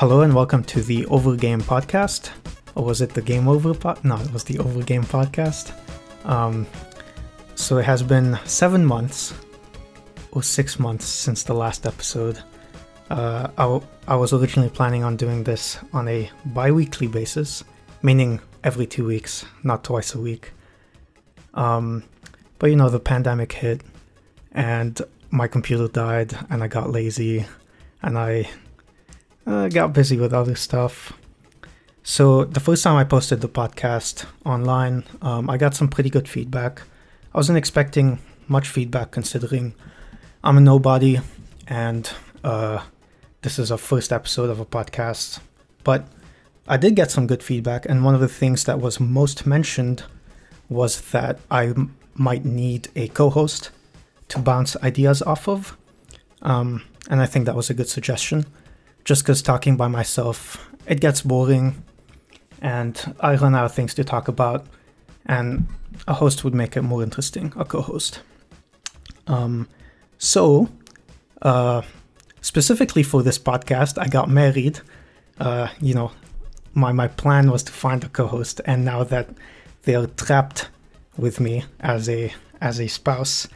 Hello and welcome to the Overgame podcast. Or was it the Game Over No, it was the Overgame podcast. So it has been 7 months or 6 months since the last episode. I was originally planning on doing this on a bi-weekly basis, meaning every 2 weeks, not twice a week. But you know, the pandemic hit and my computer died and I got lazy and I got busy with other stuff. So the first time I posted the podcast online, I got some pretty good feedback. I wasn't expecting much feedback considering I'm a nobody and this is our first episode of a podcast. But I did get some good feedback, and one of the things that was most mentioned was that I might need a co-host to bounce ideas off of. And I think that was a good suggestion. Just because talking by myself, it gets boring and I run out of things to talk about, and a host would make it more interesting, a co-host. So, specifically for this podcast, I got married. My plan was to find a co-host, and now that they are trapped with me as a spouse,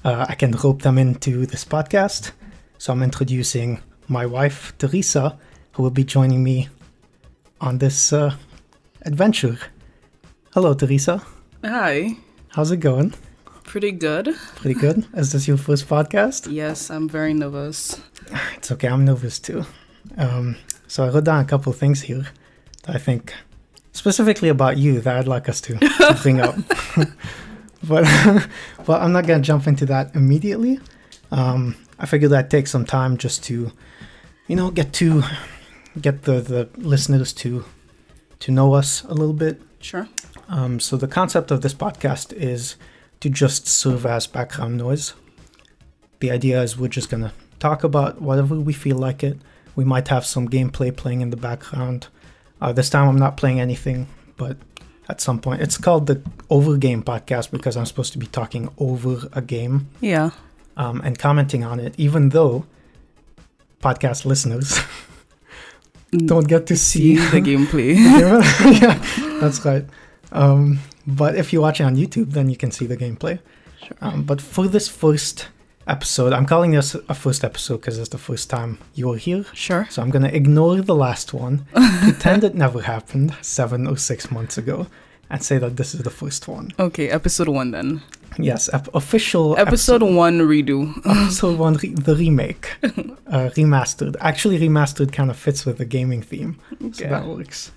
I can rope them into this podcast. So I'm introducing my wife, Teresia, who will be joining me on this adventure. Hello, Teresia. Hi. How's it going? Pretty good. Pretty good? Is this your first podcast? Yes, I'm very nervous. It's okay, I'm nervous too. So I wrote down a couple of things here that I think specifically about you that I'd like us to bring up. But I'm not going to jump into that immediately. I figured I'd take some time just to, get the listeners to know us a little bit. Sure. So the concept of this podcast is to just serve as background noise. The idea is we're just going to talk about whatever we feel like it. We might have some gameplay playing in the background. This time I'm not playing anything, but at some point. It's called the Overgame podcast because I'm supposed to be talking over a game. Yeah. And commenting on it, even though podcast listeners don't get to see the gameplay. Yeah, that's right. But if you're watching on YouTube, then you can see the gameplay. Sure. But for this first episode, I'm calling this a first episode because it's the first time you were here. Sure. So I'm going to ignore the last one, pretend it never happened 7 or 6 months ago, and say that this is the first one. Okay, episode 1 then. Yes, official episode 1 redo. Episode 1, the remake. Remastered. Actually, remastered kind of fits with the gaming theme. Okay. So that works.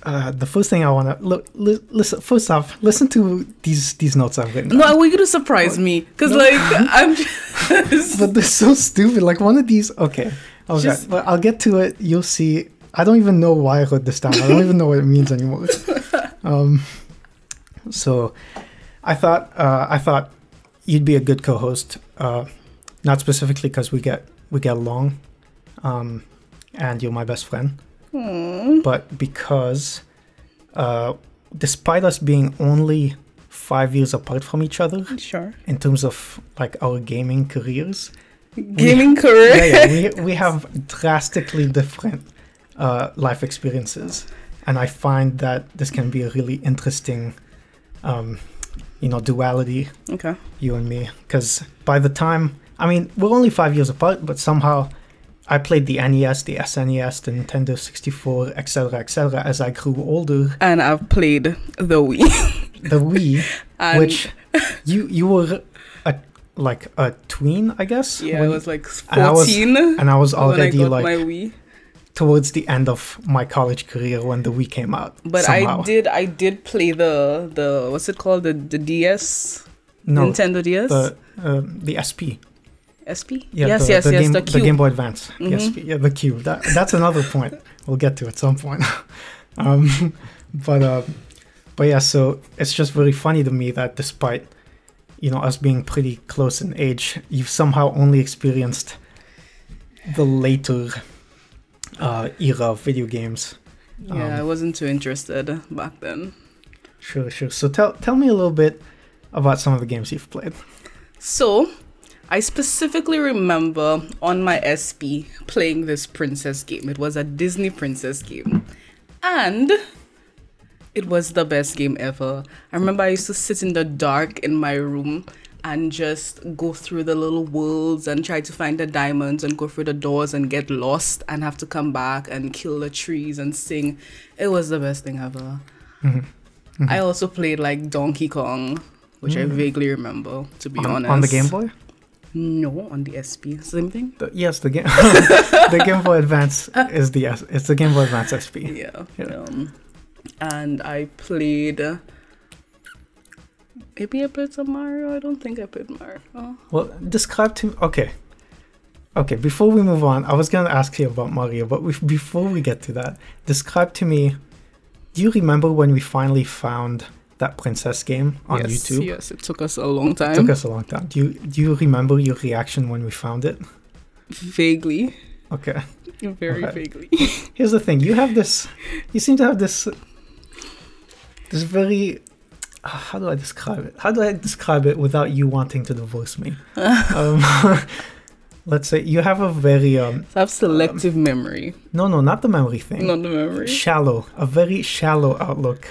The first thing I want to listen. First off, listen to these notes I've written. No, I want you to surprise me, because I'm just. But they're so stupid. Like one of these. Okay, but I'll get to it. You'll see. I don't even know why I wrote this down. I don't even know what it means anymore. So, I thought you'd be a good co-host. Not specifically because we get along, and you're my best friend. But because despite us being only 5 years apart from each other, sure, in terms of like our gaming careers, we have drastically different life experiences, and I find that this can be a really interesting duality. Okay, you and me, because by the time, we're only 5 years apart, but somehow I played the NES, the SNES, the Nintendo 64, etc., as I grew older. And I've played the Wii. The Wii, which you were a tween, I guess? Yeah, I was like 14. And I was already when I got my Wii. Towards the end of my college career when the Wii came out. But somehow. I did play the what's it called? The DS? No, Nintendo DS? The SP. SP? Yeah, yes, the Cube. The Game Boy Advance. Mm-hmm. The SP. Yeah, the Cube. That's another point we'll get to at some point. But yeah, so it's just very funny to me that despite, us being pretty close in age, you've somehow only experienced the later era of video games. Yeah, I wasn't too interested back then. Sure. So tell me a little bit about some of the games you've played. So, I specifically remember on my SP playing this princess game. It was a Disney princess game. And it was the best game ever. I remember I used to sit in the dark in my room and just go through the little worlds and try to find the diamonds and go through the doors and get lost and have to come back and kill the trees and sing. It was the best thing ever. I also played like Donkey Kong, which I vaguely remember, to be honest. On the Game Boy? No, on the SP. Same thing? Yes, the game the Game Boy Advance is it's the Game Boy Advance SP. Yeah. And I played... maybe I played some Mario. I don't think I played Mario. Oh. Well, describe to me... Okay, before we move on, I was going to ask you about Mario, but before we get to that, describe to me... Do you remember when we finally found that princess game on YouTube? Yes, it took us a long time. Do you remember your reaction when we found it? Vaguely. Okay. Very vaguely. Here's the thing. You seem to have this very... how do I describe it? How do I describe it without you wanting to divorce me? Let's say you have a very... I have selective memory. No, not the memory thing. Not the memory. A very shallow outlook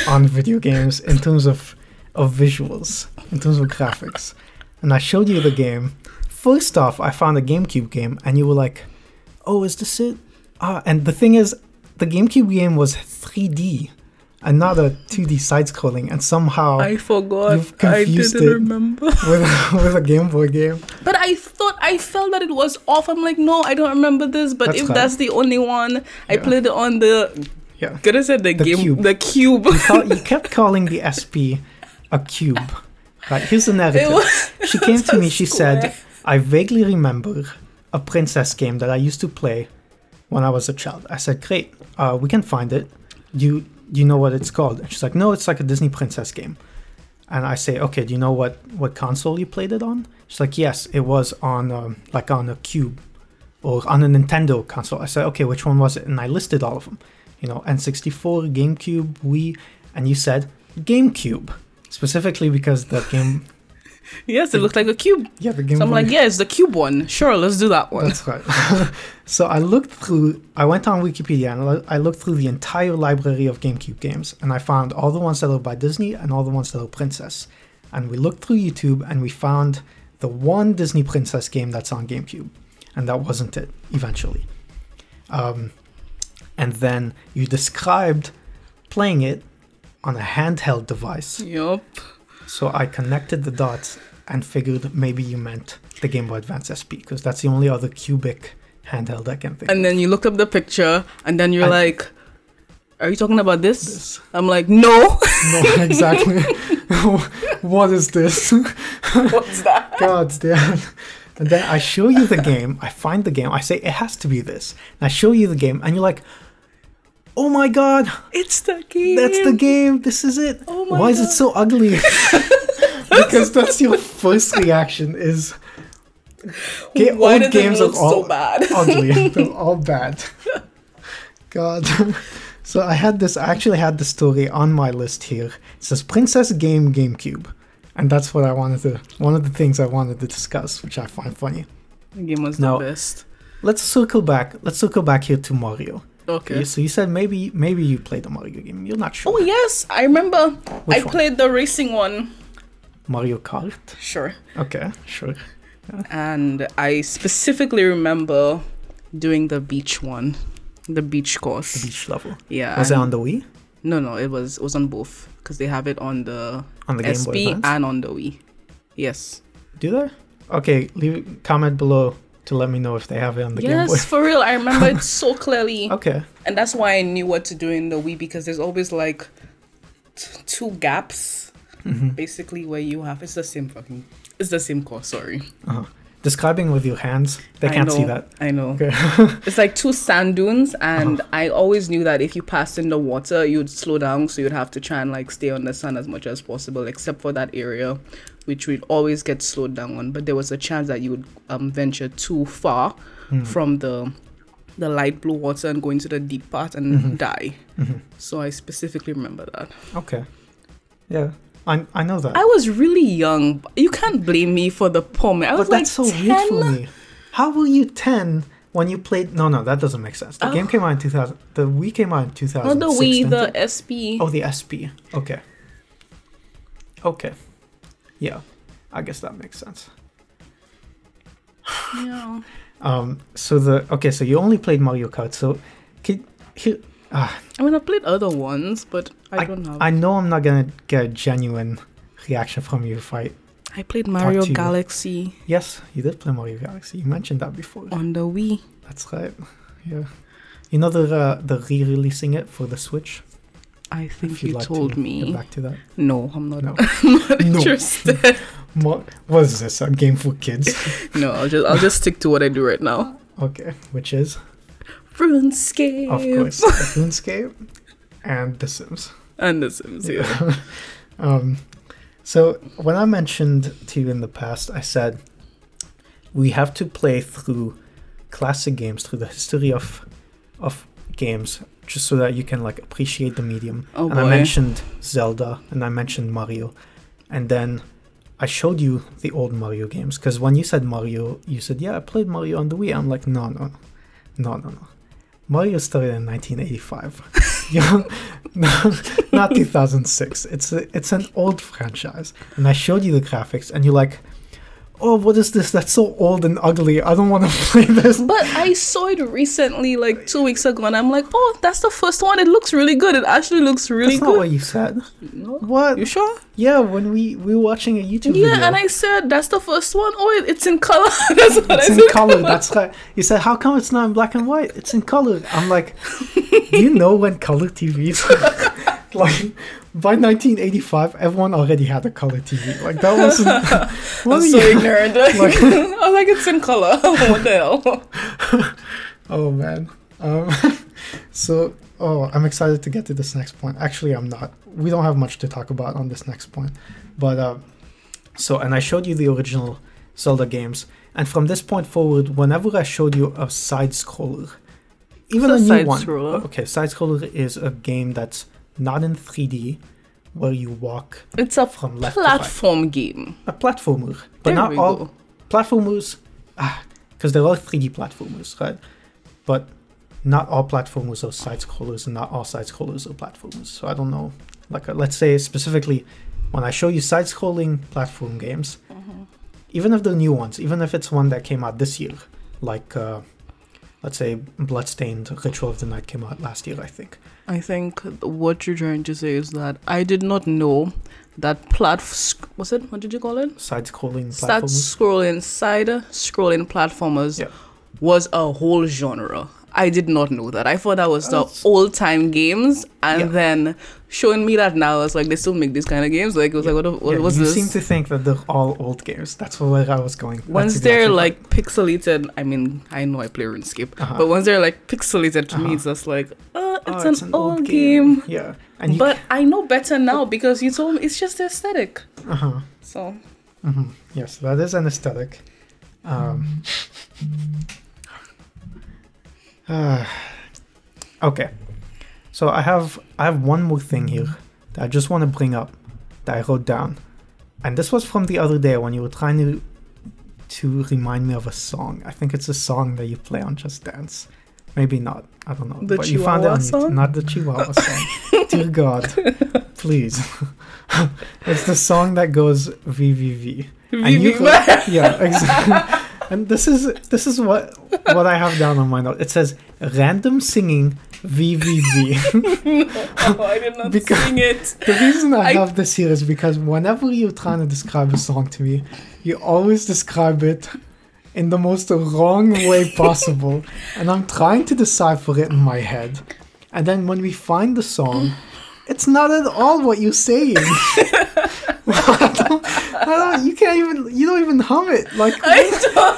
on video games in terms of visuals, in terms of graphics. And I showed you the game. First off, I found a GameCube game, and you were like, oh, is this it? And the thing is, the GameCube game was 3D. And not a 2D side-scrolling, and somehow I forgot. You've confused I didn't remember with a Game Boy game. But I felt that it was off. I'm like, no, I don't remember this. But if that's the only one, I played it on the. Yeah. Could I said the game? Cube. The cube. You kept calling the SP a cube. Right. Here's the narrative. She came to me. She said, "I vaguely remember a princess game that I used to play when I was a child." I said, "Great. We can find it. Do you know what it's called?" And she's like, "No, it's like a Disney princess game." And I say, "Okay, do you know what console you played it on?" She's like, "Yes, it was on on a Cube or on a Nintendo console." I said, "Okay, which one was it?" And I listed all of them, N64, GameCube, Wii, and you said GameCube, specifically because the game... Yes, it looked like a cube. Yeah, the Game So I'm Boy. like, yeah, it's the cube one. Sure, let's do that one. That's right. So I went on Wikipedia and I looked through the entire library of GameCube games, and I found all the ones that are by Disney and all the ones that are Princess. And we looked through YouTube and we found the one Disney Princess game that's on GameCube. And that wasn't it, eventually. And then you described playing it on a handheld device. Yup. So I connected the dots and figured maybe you meant the Game Boy Advance SP, because that's the only other cubic handheld I can think of. And then you looked up the picture, and then you're like, are you talking about this? I'm like, no. No, exactly. What is this? What's that? God damn. And then I show you the game. I find the game. I say, it has to be this. And I show you the game, and you're like, oh my god, it's the game. That's the game. This is it. Oh my Why god. is it so ugly? Because that's your first reaction is... Why old did games it look are all so bad? ugly. They're all bad. God. So I actually had the story on my list here. It says Princess Game GameCube. And that's what one of the things I wanted to discuss, which I find funny. The game was Now, the best. Let's circle back here to Mario. Okay. So you said maybe you played the Mario game. You're not sure. Oh yes, I remember. Which I one? played the racing one. Mario Kart? Sure. Okay, sure. And I specifically remember doing the beach one, the beach course. The beach level. Yeah. Was it on the Wii? No, it was on both, because they have it on the Game SP Boy Advance? and on the Wii. Yes. Do they? Okay, leave comment below to let me know if they have it on the Game Boy. Yes, for real. I remember it so clearly. Okay. And that's why I knew what to do in the Wii, because there's always like two gaps, basically, where you have it's the same course. Sorry. Describing with your hands, they can't see that. I know. Okay. It's like two sand dunes, and I always knew that if you passed in the water, you'd slow down, so you'd have to try and like stay on the sand as much as possible, except for that area, which would always get slowed down on. But there was a chance that you would venture too far from the light blue water and go into the deep part and die. So I specifically remember that. Okay. Yeah. I know that. I was really young. You can't blame me for the poem. I was But that's so 10. weird for me. How were you 10 when you played? No, that doesn't make sense. The game came out in 2000. The Wii came out in 2006. Not the Wii, the SP. Oh, the SP. Okay. Yeah, I guess that makes sense. Yeah. So you only played Mario Kart. So, I mean, I played other ones, but I don't have. I know I'm not gonna get a genuine reaction from you if I played Mario Galaxy. Yes, you did play Mario Galaxy. You mentioned that before. On the Wii. That's right. Yeah. You know the re-releasing it for the Switch? I think you told me. Get back to that. No, I'm not. No. I'm not interested. What is this? A game for kids? No, I'll just stick to what I do right now. Okay, which is RuneScape. Of course, RuneScape and The Sims. And The Sims, yeah. So when I mentioned to you in the past, I said we have to play through classic games, through the history of games, just so that you can like appreciate the medium. Oh, and I mentioned Zelda and I mentioned Mario, and then I showed you the old Mario games, because when you said Mario, you said, yeah, I played Mario on the Wii. I'm like, no. Mario started in 1985. Not 2006. It's an old franchise. And I showed you the graphics and you're like, oh, what is this? That's so old and ugly. I don't want to play this. But I saw it recently, like 2 weeks ago, and I'm like, oh, that's the first one. It looks really good. It actually looks really good. That's not what you said. No. What? You sure? Yeah, when we were watching a YouTube video. Yeah, and I said, that's the first one. Oh, it's in color. That's what I said. It's in color. That's right. You said, how come it's not in black and white? It's in color. I'm like, do you know when color TVs... like, by 1985, everyone already had a color TV. Like, that wasn't... I'm so ignorant. I was like, it's in color. What the hell? Oh, man. I'm excited to get to this next point. Actually, I'm not. We don't have much to talk about on this next point. But, and I showed you the original Zelda games. And from this point forward, whenever I showed you a side-scroller, even a new one... Okay, side-scroller is a game that's not in 3D, where you walk. It's a from left platform game. A platformer, but not all platformers. Because there are 3D platformers, right? But not all platformers are side scrollers, and not all side scrollers are platformers. So I don't know. Like, let's say specifically, when I show you side scrolling platform games, even if they're new ones, even if it's one that came out this year, like let's say Bloodstained Ritual of the Night came out last year, I think. I think what you're trying to say is that I did not know that what's it? What did you call it? Side-scrolling platformers. Side-scrolling platformers was a whole genre. I did not know that. I thought that was the old-time games, and then showing me that now, it's like they still make these kind of games. Like, it was like, what was this? You seem to think that they're all old games. That's where I was going. Once they're like pixelated, I mean, I know I play RuneScape, but once they're like pixelated to me, it's just like, it's an old game. Yeah. But I know better now because you told me it's just the aesthetic. So. Yes, that is an aesthetic. Okay, so I have one more thing here that I just want to bring up that I wrote down, and this was from the other day when you were trying to remind me of a song. I think it's a song that you play on Just Dance. Maybe not. I don't know. But you found it song? Not the Chihuahua song. Dear God, please. It's the song that goes VVV. Yeah, exactly. And this is what I have down on my note. It says random singing VVV. No, I did not sing it. The reason I have this here is because whenever you're trying to describe a song to me, you always describe it in the most wrong way possible. And I'm trying to decipher it in my head. And then when we find the song, it's not at all what you're saying. You don't even hum it. Like,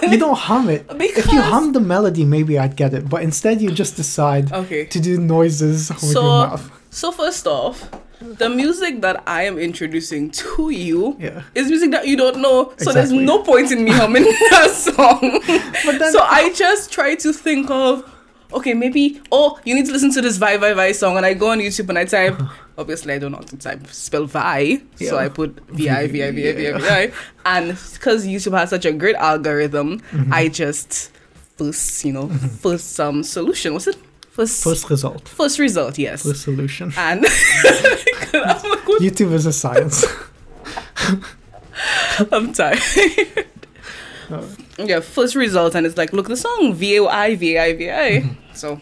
you don't hum it. If you hum the melody, maybe I'd get it. But instead, you just decide to do noises with your mouth. So first off, the music that I am introducing to you is music that you don't know. So there's no point in me humming that song. So I just try to think of, okay, maybe, you need to listen to this Vi song. And I go on YouTube and I type, obviously I don't know how to type spell Vi, so Yeah. I put VI. And because YouTube has such a great algorithm, I just first solution. What's it? First result. First result, yes. First solution. And YouTube is a science. I'm tired. Yeah, first result, and it's like, look, the song VAI. So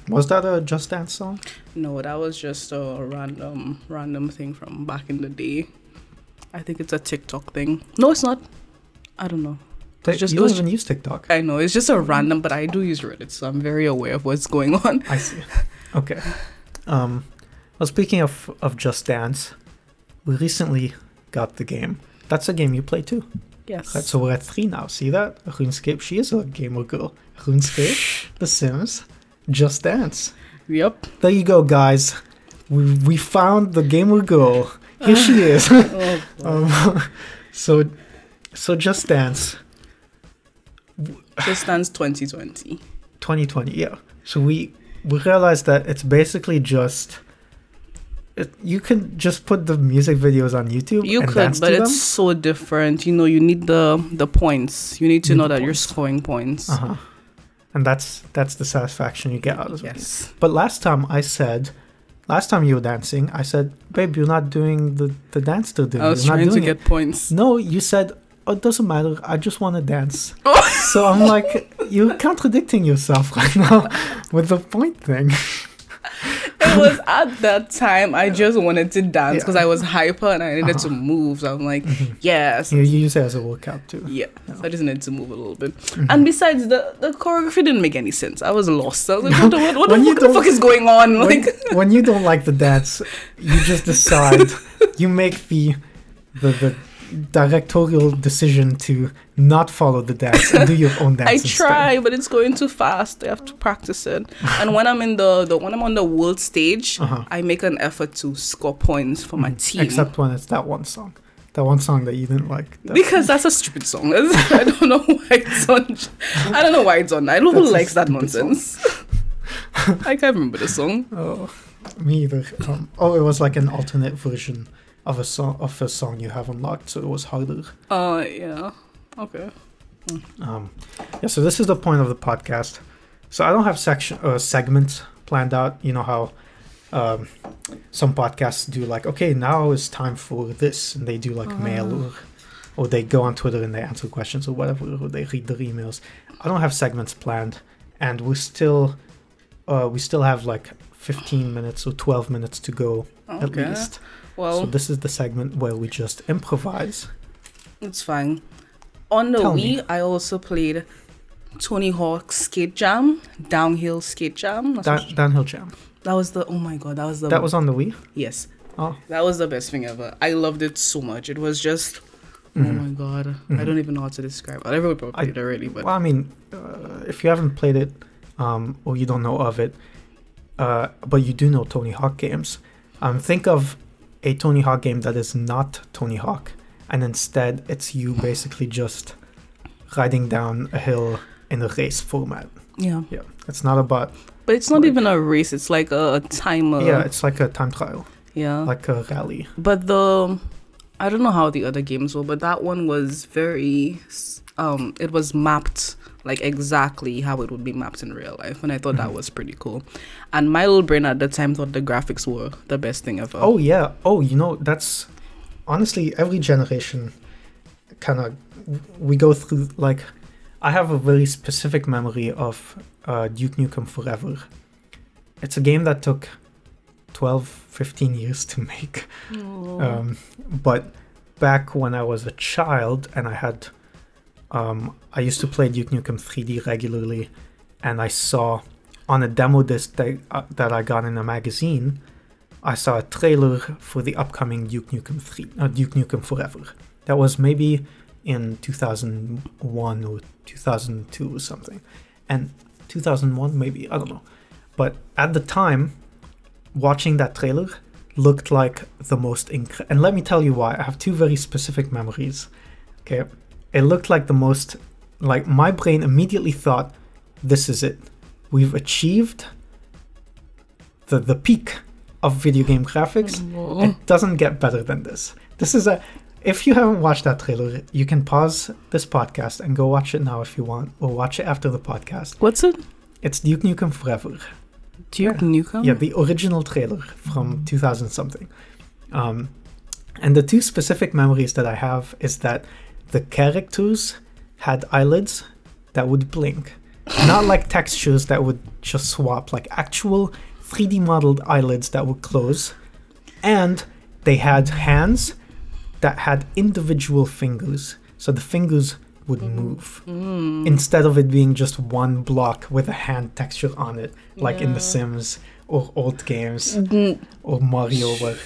Was that a Just Dance song? no, that was just a random thing from back in the day. I think it's a TikTok thing. No, it's not. I don't know. You don't even use TikTok. I know, it's just a random, but I do use Reddit, so I'm very aware of what's going on. I see. Okay. Well, speaking of Just Dance, we recently got the game. That's a game you play too. Yes. Right, so we're at 3 now. See that? RuneScape, she is a gamer girl. RuneScape, The Sims, Just Dance. Yep. There you go, guys. We found the gamer girl. Here she is. Oh, So Just Dance. Just Dance 2020. 2020, yeah. So we realized that it's basically just... you can just put the music videos on YouTube You and could, dance but to it's them. so different. You know, you need the points. You need to know that you're scoring points. Uh-huh. And that's the satisfaction you get out of it. Yes. But last time you were dancing, I said, babe, you're not doing the dance they're doing. I was You're not trying to doing get points. No, you said, oh, it doesn't matter. I just want to dance. So I'm like, you're contradicting yourself right now with the point thing. It was at that time I just wanted to dance because Yeah. I was hyper and I needed to move. So I'm like, yes. You use it as a workout too. Yeah. So I just needed to move a little bit. And besides, the choreography didn't make any sense. I was lost. I was like, what the fuck is going on? When you don't like the dance, you just decide, you make the directorial decision to not follow the dance and do your own dance I instead. try, but it's going too fast. I have to practice it. And when I'm in when I'm on the world stage, I make an effort to score points for my team. Except when it's that one song that you didn't like. Because that's a stupid song. I don't know why it's on. I don't know why it's on. I don't know who likes that nonsense. I can't remember the song. Oh, me either. It was like an alternate version of a song you have unlocked, so it was harder. Yeah. Okay. Yeah, so this is the point of the podcast. So I don't have segments planned out. You know how some podcasts do, like, okay, now it's time for this, and they do like mail or they go on Twitter and they answer questions or whatever, or they read their emails. I don't have segments planned, and we still have like 15 minutes or 12 minutes to go at least. Well, so this is the segment where we just improvise. It's fine. On the Wii, I also played Tony Hawk's Skate Jam, Downhill Skate Jam. Downhill Jam. That was the, oh my god, that was on the Wii? Yes. Oh. That was the best thing ever. I loved it so much. It was just, oh my god. I don't even know how to describe it. Everyone probably played it already, but... Well, I mean, if you haven't played it, or you don't know of it, but you do know Tony Hawk games, think of a Tony Hawk game that is not Tony Hawk, and instead it's you basically just riding down a hill in a race format. Yeah. Yeah. It's not about... But it's not even a race. It's like a timer. Yeah, it's like a time trial. Yeah. Like a rally. But I don't know how the other games were, but that one was very... it was mapped like exactly how it would be mapped in real life, and I thought that was pretty cool. And my little brain at the time thought the graphics were the best thing ever. Oh yeah. Oh, that's honestly every generation kind of, we go through, like, I have a very specific memory of Duke Nukem Forever. It's a game that took 12-15 years to make. But back when I was a child and I had I used to play Duke Nukem 3D regularly, and I saw on a demo disc that I got in a magazine, I saw a trailer for the upcoming Duke Nukem Forever. That was maybe in 2001 or 2002 or something. And 2001 maybe, I don't know. But at the time, watching that trailer looked like the most and let me tell you why. I have two very specific memories. Okay. It looked like the most, like, my brain immediately thought, this is it. We've achieved the peak of video game graphics, it doesn't get better than this. This is if you haven't watched that trailer, you can pause this podcast and go watch it now if you want, or watch it after the podcast. What's it? It's Duke Nukem Forever. Duke Nukem? Yeah, the original trailer from 2000 something. And the two specific memories that I have is that the characters had eyelids that would blink. Not like textures that would just swap, like actual 3D modeled eyelids that would close. And they had hands that had individual fingers. So the fingers would move. Instead of it being just one block with a hand texture on it, like in The Sims or old games or Mario. Where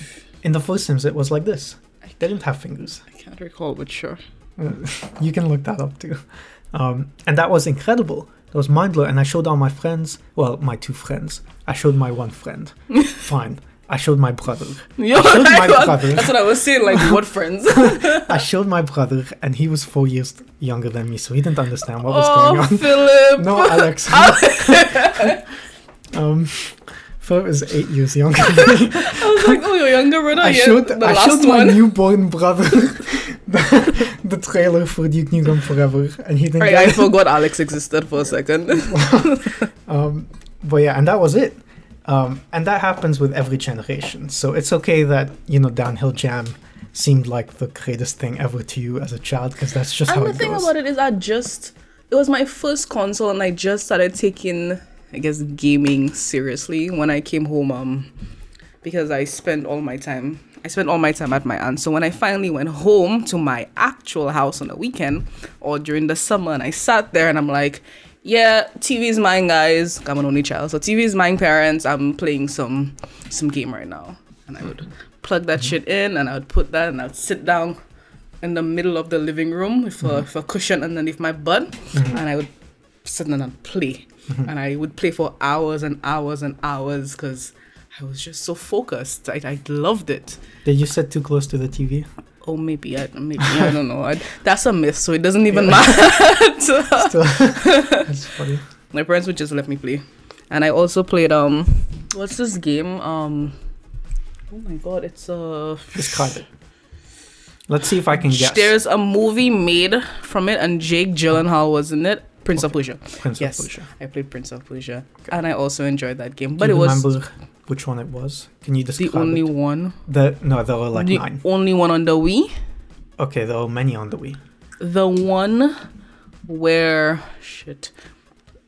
in the first Sims, it was like this. They didn't have fingers. I can't recall, but sure. You can look that up too. And that was incredible. It was mind-blowing. And I showed all my friends. Well, my two friends. I showed my one friend. Fine. I showed my brother. That's what I was saying, like, what friends? I showed my brother, and he was 4 years younger than me, so he didn't understand what was going on. Philip! No, Alex. Philip is 8 years younger than me. I was like, oh, you're younger brother? I showed my newborn brother the trailer for Duke Nukem Forever, and he didn't I forgot Alex existed for a second. But yeah, and that was it. And that happens with every generation. So it's okay that, Downhill Jam seemed like the greatest thing ever to you as a child, because that's just how it goes. And the thing about it is it was my first console, and I just started taking, I guess, gaming seriously when I came home, because I spent all my time at my aunt's. So when I finally went home to my actual house on the weekend or during the summer, and I sat there and I'm like, yeah, TV is mine, guys. I'm an only child, so TV is mine, parents. I'm playing some game right now. And I would plug that shit in, and I would put that, and I would sit down in the middle of the living room with a cushion underneath my butt, and I would sit down and play. And I would play for hours and hours and hours, because I was just so focused. I loved it. Did you sit too close to the TV? Oh, maybe I don't know. That's a myth, so it doesn't even matter. Still, that's funny. My parents would just let me play, and I also played what's this game? Oh my god, it's Describe it. Let's see if I can guess. There's a movie made from it, and Jake Gyllenhaal was in it. Prince of Persia. Prince of Persia. I played Prince of Persia, and I also enjoyed that game. But Do you remember which one it was? Can you describe the only one? There were like 9. The only one on the Wii? Okay, there were many on the Wii. The one where... Shit.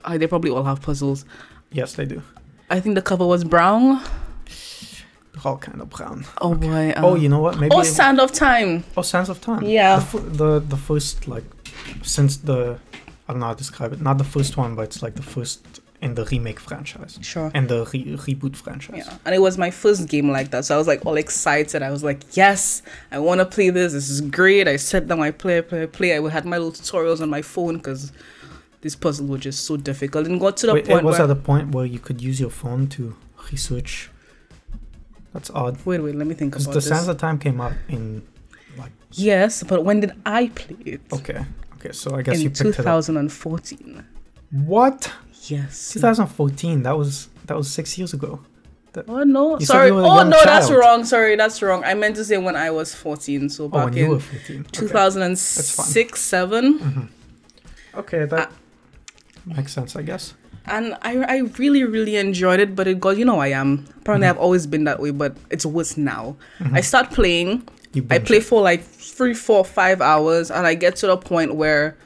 They probably all have puzzles. Yes, they do. I think the cover was brown. They're all kind of brown. Oh, okay. Boy. You know what? Maybe Sand of Time. Oh, Sands of Time. Yeah. The first, like, since the... I don't know how to describe it. Not the first one, but it's like the first in the remake franchise. Sure. And the reboot franchise. Yeah. And it was my first game like that. So I was like all excited. I was like, yes, I want to play this. This is great. I sat down, I play. I had my little tutorials on my phone, because these puzzles were just so difficult. And got to the point was at a point where you could use your phone to research. That's odd. Wait, let me think about this. The Sands of Time came out in like... Yes, but when did I play it? Okay, so I guess you picked it up. In 2014. What? Yes. 2014. That was 6 years ago. Oh no! Sorry. Oh no, that's wrong. Sorry, that's wrong. I meant to say when I was 14. So back when you were 14. 2006, 7. Okay, that makes sense, I guess. And I really, really enjoyed it, but it got, I am. Apparently I've always been that way, but it's worse now. I start playing. I play for like 3, 4, 5 hours, and I get to the point where,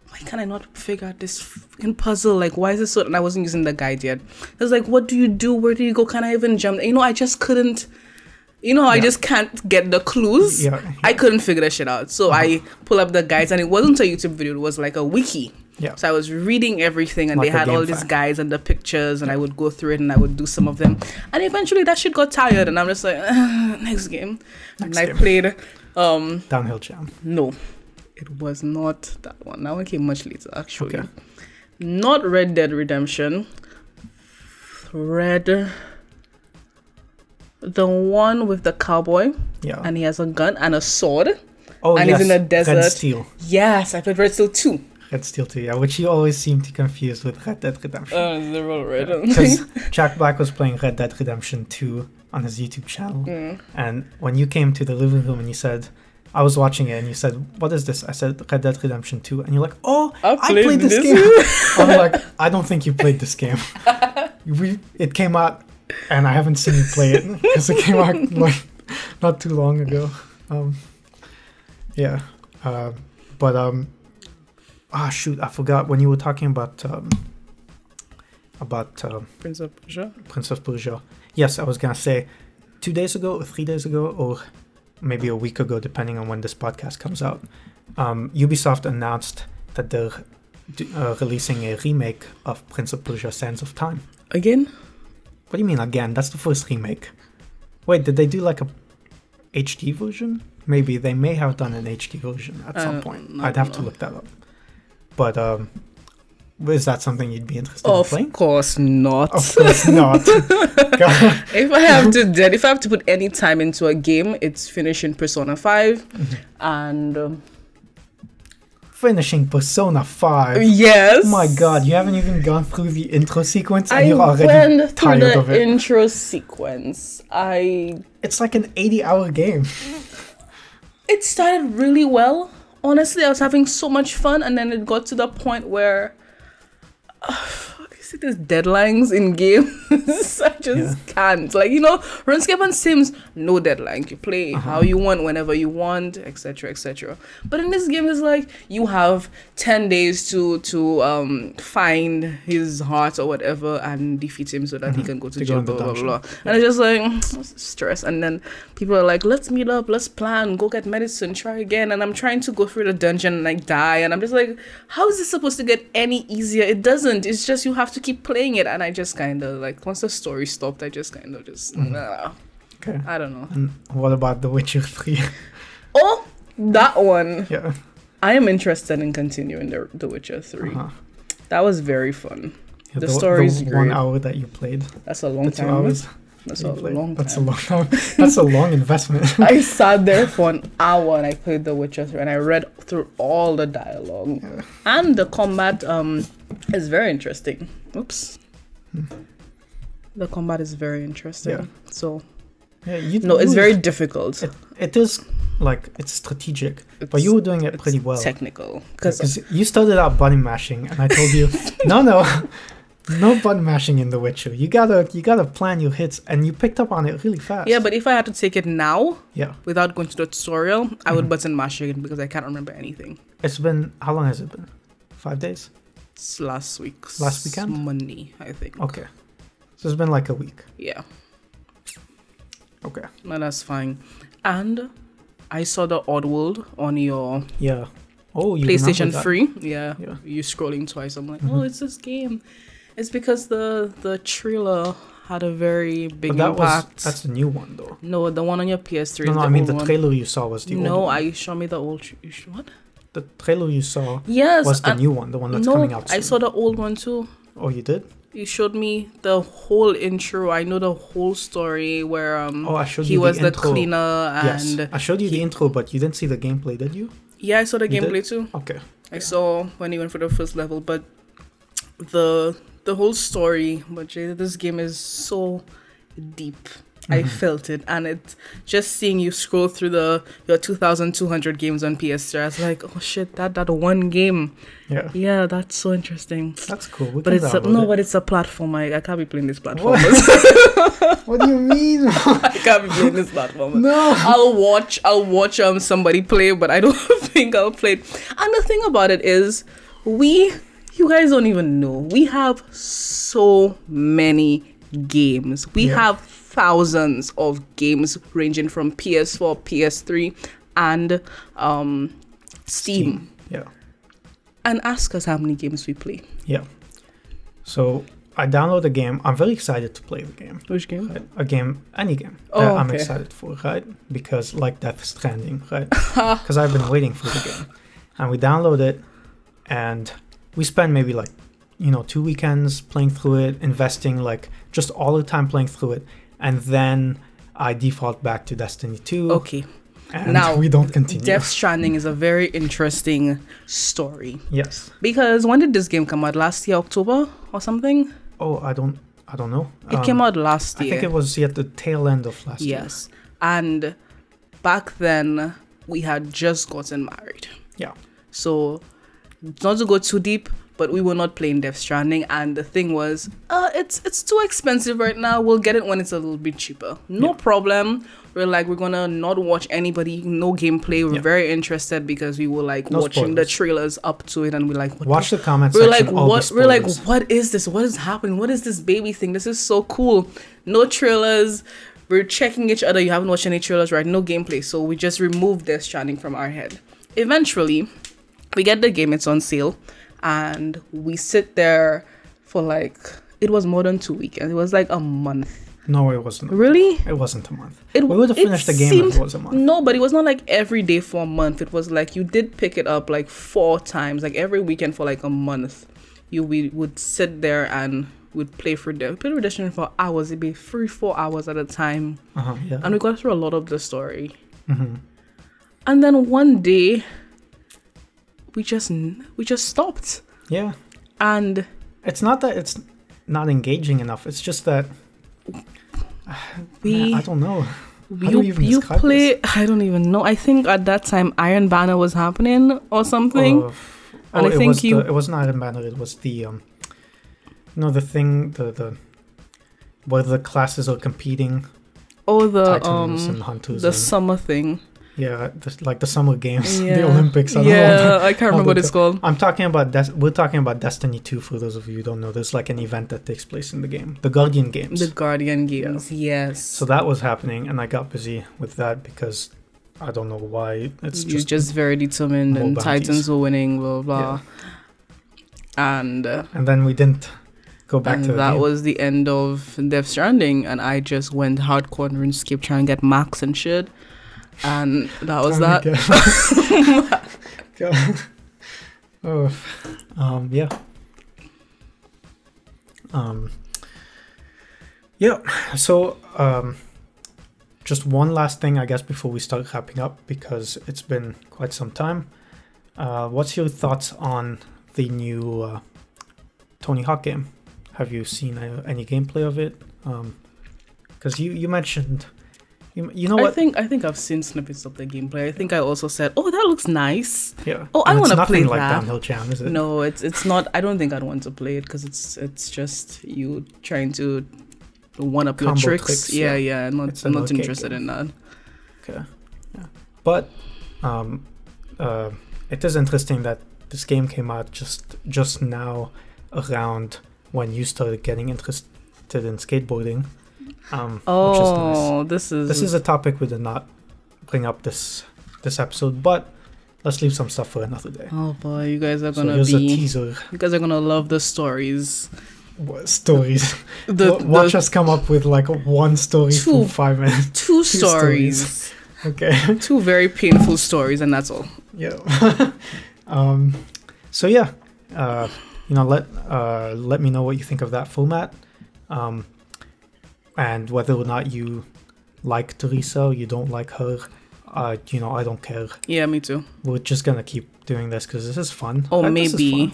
why can I not figure out this fucking puzzle? Like, why is it so? And I wasn't using the guide yet. I was like, what do you do? Where do you go? Can I even jump? I just couldn't. I just can't get the clues. Yeah. I couldn't figure that shit out. So I pull up the guides, and it wasn't a YouTube video. It was like a wiki. Yeah. So I was reading everything, and like they had all these guides and the pictures, and I would go through it, and I would do some of them. And eventually that shit got tired, and I'm just like, next game. I played... Downhill Jam. No, it was not that one. That one came much later, actually. Okay. Not Red Dead Redemption. The one with the cowboy. Yeah. And he has a gun and a sword. Oh, and yes. he's in a desert. Red Steel. Yes, I played Red Steel 2. Red Steel 2, yeah, which you always seem to confuse with Red Dead Redemption. They're all red. Because Jack Black was playing Red Dead Redemption 2 on his YouTube channel. And when you came to the living room and you said, I was watching it and you said, what is this? I said, Red Dead Redemption 2. And you're like, oh, I played this game. I'm like, I don't think you played this game. It came out and I haven't seen you play it because it came out like not too long ago. Shoot, I forgot when you were talking about Prince of Persia. Prince of Persia. Yes, I was gonna say 2 days ago or 3 days ago or maybe a week ago, depending on when this podcast comes out. Ubisoft announced that they're releasing a remake of Prince of Persia: Sands of Time. Again? What do you mean again? That's the first remake. Wait, did they do like a HD version? Maybe they may have done an HD version at some point. I'd have to look that up. But is that something you'd be interested in playing? Of course not. Of course not. If I have to put any time into a game, it's finishing Persona 5 and finishing Persona 5. Yes. Oh my god, you haven't even gone through the intro sequence and you're I already went tired through of the it. intro sequence. It's like an 80-hour game. It started really well. Honestly, I was having so much fun, and then it got to the point where you see these deadlines in games. I just can't. Like, RuneScape and Sims, no deadline. You play how you want, whenever you want, etc., etc. But in this game, it's like you have 10 days to find his heart or whatever and defeat him so that he can go to jail, blah, blah, blah. And it's just like, stress. And then people are like, let's meet up, let's plan, go get medicine, try again. And I'm trying to go through the dungeon and like die. And I'm just like, how is this supposed to get any easier? It doesn't. It's just you have to keep playing it. And I just kind of like, once the story stopped, I just kind of just, okay. I don't know. And what about The Witcher 3? Oh, that one. Yeah. I am interested in continuing The Witcher 3. That was very fun. Yeah, the story is the great. 1 hour that you played. That's a long time. 2 hours. That's a long time. That's a long time. That's a long investment. I sat there for an hour and I played The Witcher 3 and I read through all the dialogue. Yeah. And the combat is very interesting. Oops. The combat is very interesting. Yeah. So, it's very difficult. It is, like, it's strategic. But you were doing it pretty well. Technical. Because you started out button mashing and I told you, no button mashing in The Witcher. You gotta plan your hits, and you picked up on it really fast. Yeah, but if I had to take it now, without going to the tutorial, I would button mash again because I can't remember anything. It's been, how long has it been? 5 days? It's last week. Last weekend? Monday, I think. Okay. So it's been like a week. Yeah. Okay. No, that's fine. And I saw the Oddworld on your PlayStation 3. Yeah. You scrolling twice. I'm like, oh, it's this game. It's because the trailer had a very big impact. That's the new one, though. No, the one on your PS3. No, I mean the trailer you saw was the old one. No, I show me the old. What? The trailer you saw was the new one, the one that's coming out soon. I saw the old one too. Oh, you did? You showed me the whole intro. I know the whole story where I showed he you was the intro. cleaner and yes. I showed you the intro, but you didn't see the gameplay, did you? Yeah, I saw the gameplay too. Okay. I saw when he went for the first level, but the whole story, but this game is so deep. I felt it, and it just seeing you scroll through your 2,200 games on PS3. I was like, oh shit, that one game. Yeah, that's so interesting. That's cool. But it's a platform. I can't be playing this platform. What do you mean? I can't be playing this platform. No. I'll watch somebody play, but I don't think I'll play it. And the thing about it is, you guys don't even know. We have so many games. We have thousands of games ranging from PS4, PS3, and Steam. Yeah. And ask us how many games we play. Yeah. So I download the game. I'm very excited to play the game. Which game? Right? Any game that I'm excited for, right? Because like Death Stranding, right? Because I've been waiting for the game. And we download it, and we spend maybe 2 weekends playing through it, investing just all the time playing through it. And then I default back to Destiny 2. Okay. And now, we don't continue. Death Stranding is a very interesting story. Yes. Because when did this game come out? Last year, October or something? Oh, I don't I don't know. It came out last year. I think it was at the tail end of last year. Yes. And back then, we had just gotten married. Yeah. So, not to go too deep, but we were not playing Death Stranding. And the thing was, it's too expensive right now. We'll get it when it's a little bit cheaper. No problem. We're like, we're gonna not watch anybody, no gameplay. We're very interested because we were like watching the trailers up to it, and we're like, watch the comments section. We're like, what is this? What is happening? What is this baby thing? This is so cool. No trailers. We're checking each other. You haven't watched any trailers, right? No gameplay. So we just removed Death Stranding from our head. Eventually, we get the game. It's on sale, and we sit there for like, it was more than 2 weekends. It was like a month. No, it wasn't. Really? It wasn't a month. We would have finished the game if it was a month. No, but it was not like every day for a month. It was like you did pick it up like 4 times, like every weekend for like a month. We would sit there and would play Death Stranding for hours. It'd be 3-4 hours at a time. Yeah. And we got through a lot of the story. Mm-hmm. And then one day, we just stopped. Yeah. And it's not that it's not engaging enough. It's just that I don't know. How do we even describe this? I don't even know. I think at that time Iron Banner was happening or something. And I think it wasn't Iron Banner. It was the the thing the where the classes are competing. Oh, the Titans and Hunters the summer thing. Yeah, like the Summer Games, yeah. the Olympics. I can't remember what it's called. I'm talking about we're talking about Destiny 2 for those of you who don't know. There's like an event that takes place in the game, the Guardian Games. The Guardian Games, yes. So that was happening, and I got busy with that because I don't know why. You're just very determined, and Titans were winning, blah blah. Yeah. And then we didn't go back to that was the end of Death Stranding, and I just went hardcore and RuneScape trying to get max and shit. And that was that. So just one last thing, I guess, before we start wrapping up, because it's been quite some time. What's your thoughts on the new Tony Hawk game? Have you seen any gameplay of it? Because you mentioned. You know what? I think I've seen snippets of the gameplay. I think I also said, "Oh, that looks nice." Yeah. Oh, I want to play that. It's nothing like Downhill Jam, is it? No, it's not. I don't think I'd want to play it because it's just you trying to one up your tricks. Yeah. I'm not interested in that. Okay. Yeah. But it is interesting that this game came out just now around when you started getting interested in skateboarding. Which is nice. This is a topic we did not bring up this episode, but let's leave some stuff for another day. Oh boy, you guys are gonna a teaser. You guys are gonna love the stories. What stories? Watch us come up with like one story for 5 minutes. Two stories. Okay. 2 very painful stories, and that's all. Yeah. So yeah, let me know what you think of that format. And whether or not you like Teresia or you don't like her, I don't care. Yeah, me too. We're just gonna keep doing this because this is fun. Oh, maybe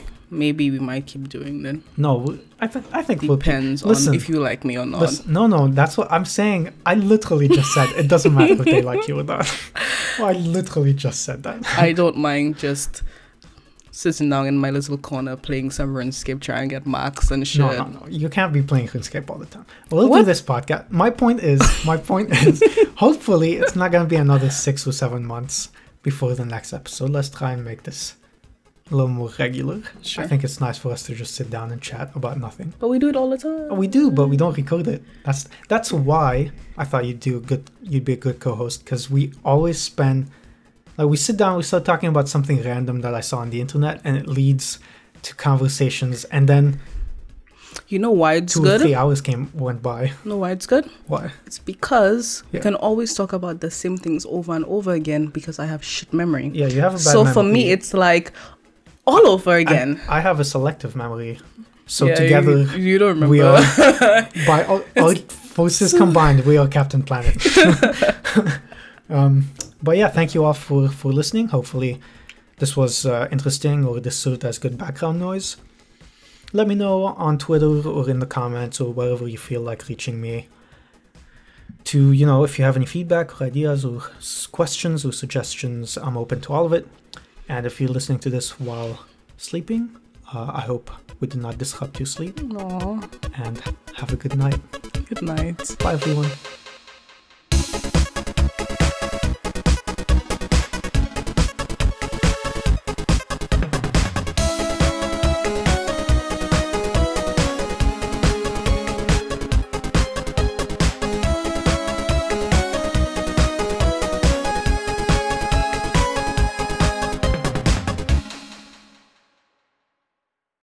we might keep doing then. No, I think depends on if you like me or not. No, that's what I'm saying. I literally just said it doesn't matter if they like you or not. I literally just said that. I don't mind just sitting down in my little corner playing some RuneScape, trying to get marks and shit. No. You can't be playing RuneScape all the time. We'll do this podcast. My point is, hopefully it's not going to be another 6 or 7 months before the next episode. Let's try and make this a little more regular. Sure. I think it's nice for us to just sit down and chat about nothing. But we do it all the time. We do, but we don't record it. That's why I thought you'd be a good co-host, because we always spend. Like, we sit down, we start talking about something random that I saw on the internet, and it leads to conversations, and then you know why it's 2 good? or 3 hours went by. You know why it's good? Why? It's because we can always talk about the same things over and over again because I have shit memory. Yeah, you have a bad memory. So for me, it's like all over again. I have a selective memory. So together, you don't remember. We are, by all forces combined, we are Captain Planet. But yeah, thank you all for listening. Hopefully this was interesting, or this served as good background noise. let me know on Twitter or in the comments or wherever you feel like reaching me. To, if you have any feedback or ideas or questions or suggestions, I'm open to all of it. And if you're listening to this while sleeping, I hope we did not disrupt your sleep. Aww. And have a good night. Good night. Bye, everyone.